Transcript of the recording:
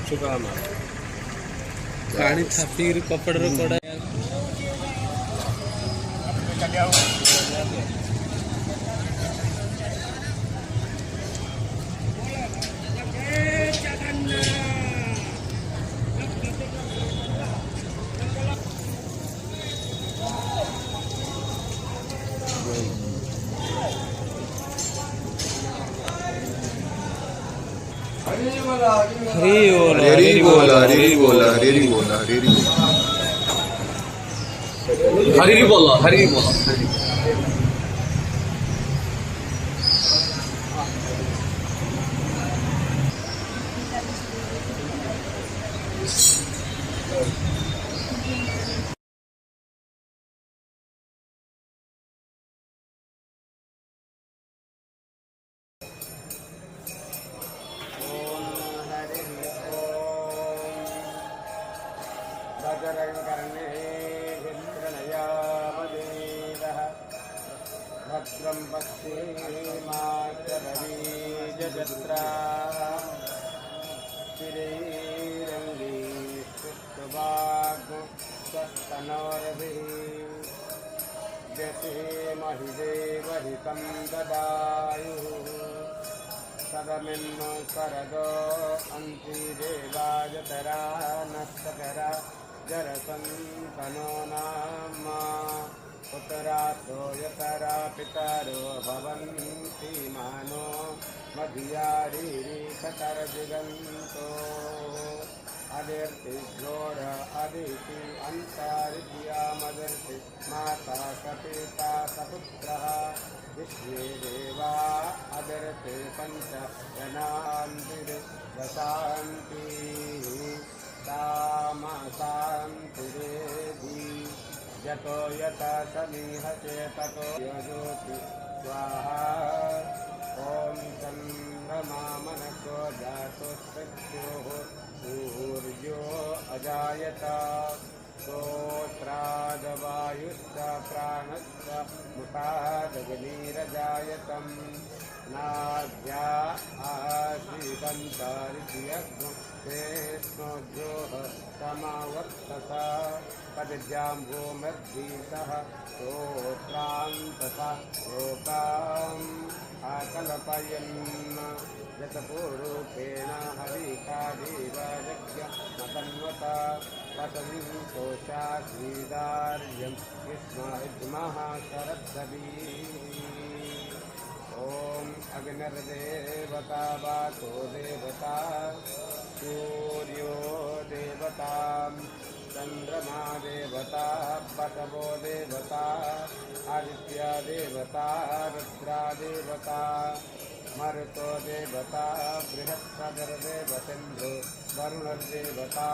चुका पानी थापी कपड़े कोड़ा हरी बोला हरी बोला हरी बोला हरी बोला हरी बोला भद्रं पश्येमाचरवीजत्रा स्थिरैरङ्गैस्तुष्टुवाग्स्तनोर्भिः व्यसेमहि देवहितं ददायुः सदमिन्नो सरदो अन्ति देवायतरा नस्तकरा जरसन्तनो नाम उत्तरातो यतरा पितरो भवन्ति मानो मधियारीरिषतर्जिगन्तो अदिर्ति घोर अदिति अन्तारिद्यामदिर्ति माता सपिता सपुत्रः विश्वे देवा अदिर्ति पञ्च जनान्तिर्दशान्ति तामसान्तिरेधि यतो यथा समीहते ततो यजोति स्वाहा ॐ चन्द्रमामनको जातो सत्योः सूर्यो अजायत श्रोत्रादवायुश्च प्राणश्च मुखादग्निरजायतं नाद्या आसीदन्तरिज्यग्नेष्णोद्योः समावर्तत पदजाम्बोमर्धीसः श्रोत्रान्तथा लोकाम् आकल्पयन् यतपूरूपेण हरिकादेवयज्ञमतन्वता वसन्तोषा श्रीदार्यं विस्मः शरद्दवीः ॐ अग्निर्देवता वातो देवता सूर्यो देवता चंद्रमा देवता पशवो देवता आदित्य देवता रुद्रा देवता मरुतो देवता बृहस्पतिर्देवतेन्द्रो वरुणर्देवता